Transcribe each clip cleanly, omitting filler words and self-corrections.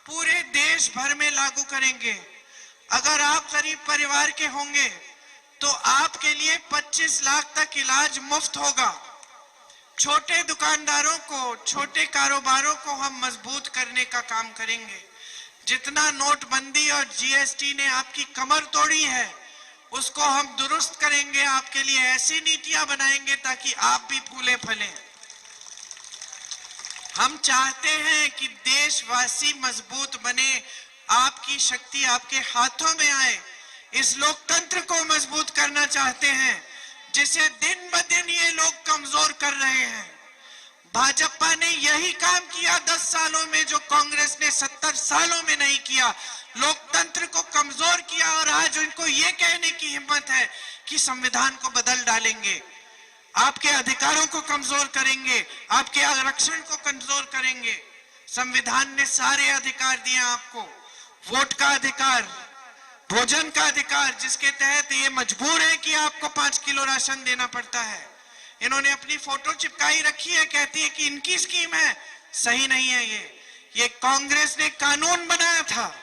पूरे देश भर में लागू करेंगे। अगर आप गरीब परिवार के होंगे तो आपके लिए 25 लाख तक इलाज मुफ्त होगा। छोटे दुकानदारों को, छोटे कारोबारों को हम मजबूत करने का काम करेंगे। जितना नोटबंदी और जीएसटी ने आपकी कमर तोड़ी है, उसको हम दुरुस्त करेंगे। आपके लिए ऐसी नीतियां बनाएंगे ताकि आप भी फूले फले। हम चाहते हैं कि देशवासी मजबूत बने, आपकी शक्ति आपके हाथों में आए। इस लोकतंत्र को मजबूत करना चाहते हैं जिसे दिन ब दिन ये लोग कमजोर कर रहे हैं। भाजपा ने यही काम किया 10 सालों में जो कांग्रेस ने 70 सालों में नहीं किया। लोकतंत्र को कमजोर किया और आज उनको ये कहने की हिम्मत है कि संविधान को बदल डालेंगे, आपके अधिकारों को कमजोर करेंगे, आपके आरक्षण को कमजोर करेंगे। संविधान ने सारे अधिकार दिए आपको, वोट का अधिकार, भोजन का अधिकार, जिसके तहत ये मजबूर है कि आपको 5 किलो राशन देना पड़ता है। इन्होंने अपनी फोटो चिपकाई रखी है, कहती है कि इनकी स्कीम है। सही नहीं है ये कांग्रेस ने कानून बनाया था,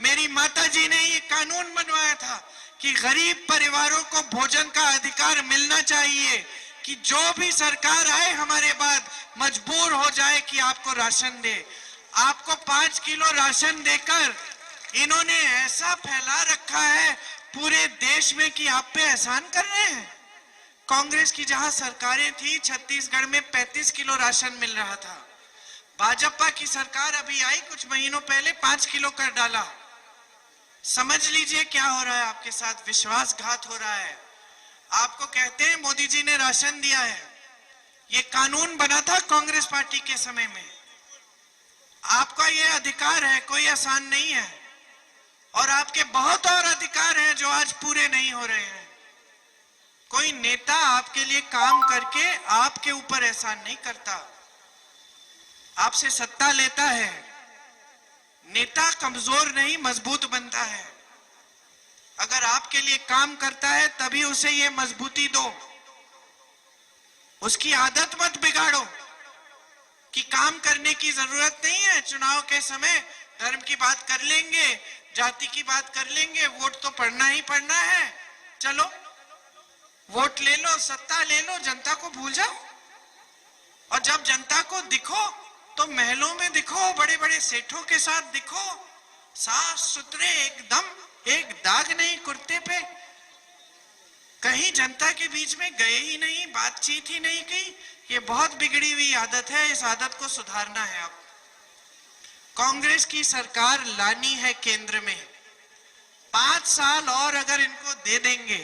मेरी माताजी ने ये कानून बनवाया था कि गरीब परिवारों को भोजन का अधिकार मिलना चाहिए, कि जो भी सरकार आए हमारे बाद मजबूर हो जाए कि आपको राशन दे। आपको 5 किलो राशन देकर इन्होंने ऐसा फैला रखा है पूरे देश में कि आप पे एहसान कर रहे हैं। कांग्रेस की जहां सरकारें थी, छत्तीसगढ़ में 35 किलो राशन मिल रहा था। भाजपा की सरकार अभी आई कुछ महीनों पहले, 5 किलो कर डाला। समझ लीजिए क्या हो रहा है आपके साथ, विश्वासघात हो रहा है। आपको कहते हैं मोदी जी ने राशन दिया है, ये कानून बना था कांग्रेस पार्टी के समय में। आपका ये अधिकार है, कोई आसान नहीं है, और आपके बहुत और अधिकार हैं जो आज पूरे नहीं हो रहे हैं। कोई नेता आपके लिए काम करके आपके ऊपर एहसान नहीं करता, आपसे सत्ता लेता है। नेता कमजोर नहीं मजबूत बनता है। अगर आपके लिए काम करता है तभी उसे ये मजबूती दो, उसकी आदत मत बिगाड़ो कि काम करने की जरूरत नहीं है। चुनाव के समय धर्म की बात कर लेंगे, जाति की बात कर लेंगे, वोट तो पड़ना ही पड़ना है। चलो वोट ले लो, सत्ता ले लो, जनता को भूल जाओ। और जब जनता को दिखो तो महलों में दिखो, बड़े बड़े सेठों के साथ दिखो, साफ सुथरे एकदम, एक दाग नहीं कुर्ते पे। कहीं जनता के बीच में गए ही नहीं, बातचीत ही नहीं की। ये बहुत बिगड़ी हुई आदत है, इस आदत को सुधारना है। आप कांग्रेस की सरकार लानी है केंद्र में, 5 साल और अगर इनको दे देंगे,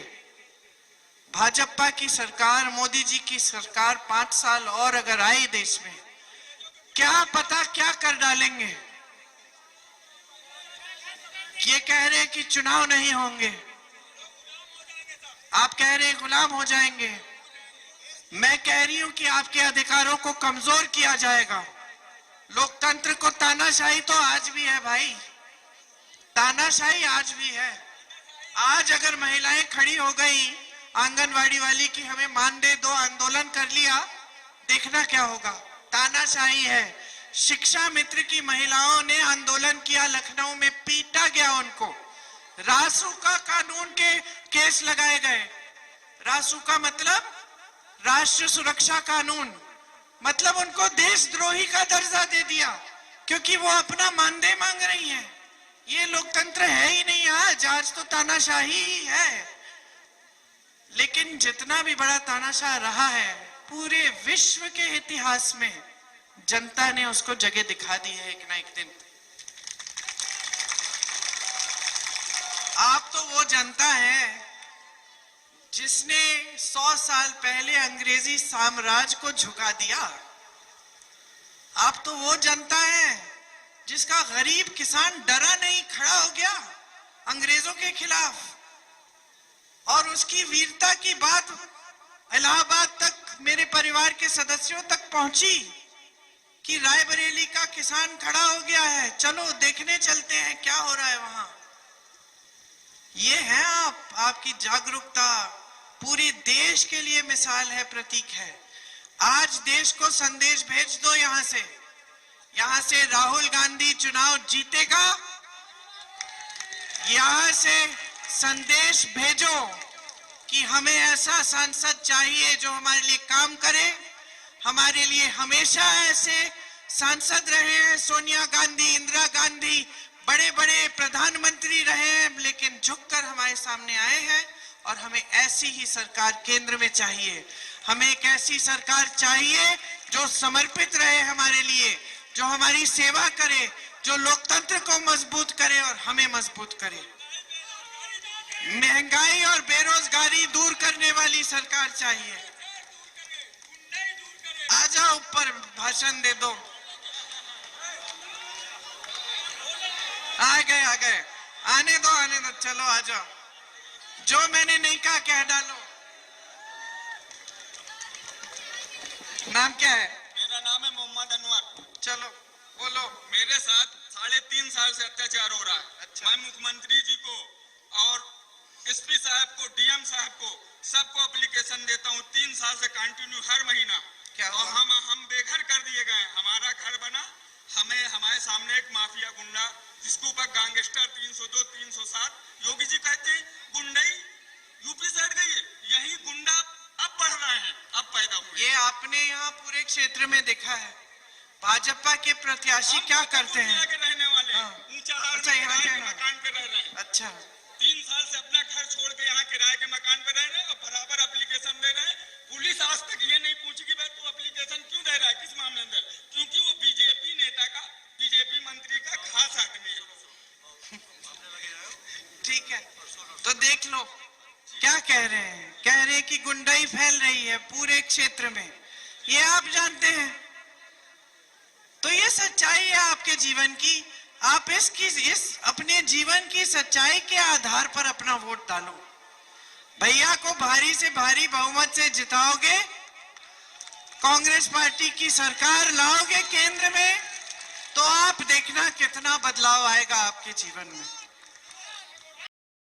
भाजपा की सरकार, मोदी जी की सरकार 5 साल और अगर आई देश में, क्या पता क्या कर डालेंगे। ये कह रहे हैं कि चुनाव नहीं होंगे, आप कह रहे हैं गुलाम हो जाएंगे। मैं कह रही हूं कि आपके अधिकारों को कमजोर किया जाएगा। लोकतंत्र को तानाशाही तो आज भी है भाई, तानाशाही आज भी है। आज अगर महिलाएं खड़ी हो गई आंगनवाड़ी वाली की हमें मानदेय दो, आंदोलन कर लिया, देखना क्या होगा। तानाशाही है। शिक्षा मित्र की महिलाओं ने आंदोलन किया, लखनऊ में पीटा गया उनको। रासुका कानून के केस लगाए गए। रासुका मतलब राष्ट्रीय सुरक्षा कानून, मतलब उनको देशद्रोही का दर्जा दे दिया क्योंकि वो अपना मानदेय मांग रही हैं। ये लोकतंत्र है ही नहीं आज तो तानाशाही ही है। लेकिन जितना भी बड़ा तानाशाह रहा है, पूरे विश्व के इतिहास में जनता ने उसको जगह दिखा दी है एक ना एक दिन। आप तो वो जनता है जिसने 100 साल पहले अंग्रेजी साम्राज्य को झुका दिया। आप तो वो जनता है जिसका गरीब किसान डरा नहीं, खड़ा हो गया अंग्रेजों के खिलाफ, और उसकी वीरता की बात इलाहाबाद तक, मेरे परिवार के सदस्यों तक पहुंची कि रायबरेली का किसान खड़ा हो गया है, चलो देखने चलते हैं क्या हो रहा है वहां। ये है आपकी जागरूकता, पूरी देश के लिए मिसाल है, प्रतीक है। आज देश को संदेश भेज दो यहां से यहाँ से राहुल गांधी चुनाव जीतेगा। यहाँ से संदेश भेजो कि हमें ऐसा सांसद चाहिए जो हमारे लिए काम करे। हमारे लिए हमेशा ऐसे सांसद रहे हैं, सोनिया गांधी, इंदिरा गांधी, बड़े बड़े प्रधानमंत्री रहे हैं, लेकिन झुककर हमारे सामने आए हैं। और हमें ऐसी ही सरकार केंद्र में चाहिए। हमें एक ऐसी सरकार चाहिए जो समर्पित रहे हमारे लिए, जो हमारी सेवा करे, जो लोकतंत्र को मजबूत करे और हमें मजबूत करे। महंगाई और बेरोजगारी दूर करने वाली सरकार चाहिए। आ जाओ ऊपर, भाषण दे दो। आ गए आने दो, चलो आ जाओ। जो मैंने नहीं कहा कह डालो। नाम क्या है? मेरा नाम है मोहम्मद अनवर। चलो बोलो। मेरे साथ 3.5 साल से अत्याचार हो रहा है। अच्छा। मैं मुख्यमंत्री जी को और एसपी साहब को, डीएम साहब को, सबको एप्लीकेशन देता हूँ 3 साल से कंटिन्यू हर महीना। क्या और हम बेघर कर दिए गए। हमारा घर बना, हमारे सामने एक माफिया गुंडा जिसके ऊपर गैंगस्टर 302, 307, योगी जी कहते हैं गुंडई यूपी से हट गई है। यही गुंडा अब बढ़ रहे हैं, अब पैदा हुए। ये आपने यहाँ पूरे क्षेत्र में देखा है। भाजपा के प्रत्याशी क्या करते हैं? रहने वाले ऊंचा अच्छा, यहाँ के मकान पे रह रहे हैं। अच्छा, 3 साल से अपना घर छोड़ के यहाँ किराए के मकान पे रह रहे हैं और बराबर एप्लीकेशन दे रहे हैं। पुलिस आज तक ये नहीं पूछी कि भाई तू एप्लीकेशन क्यों दे रहा है, किस मामले में? क्योंकि वो बीजेपी नेता का, बीजेपी मंत्री का खास आदमी है। ठीक है, तो देख लो क्या कह रहे हैं। कह रहे हैं कि गुंडाई फैल रही है पूरे क्षेत्र में, ये आप जानते हैं। तो ये सच्चाई है आपके जीवन की। आप इस अपने जीवन की सच्चाई के आधार पर अपना वोट डालो। भैया को भारी से भारी बहुमत से जिताओगे, कांग्रेस पार्टी की सरकार लाओगे केंद्र में, तो आप देखना कितना बदलाव आएगा आपके जीवन में।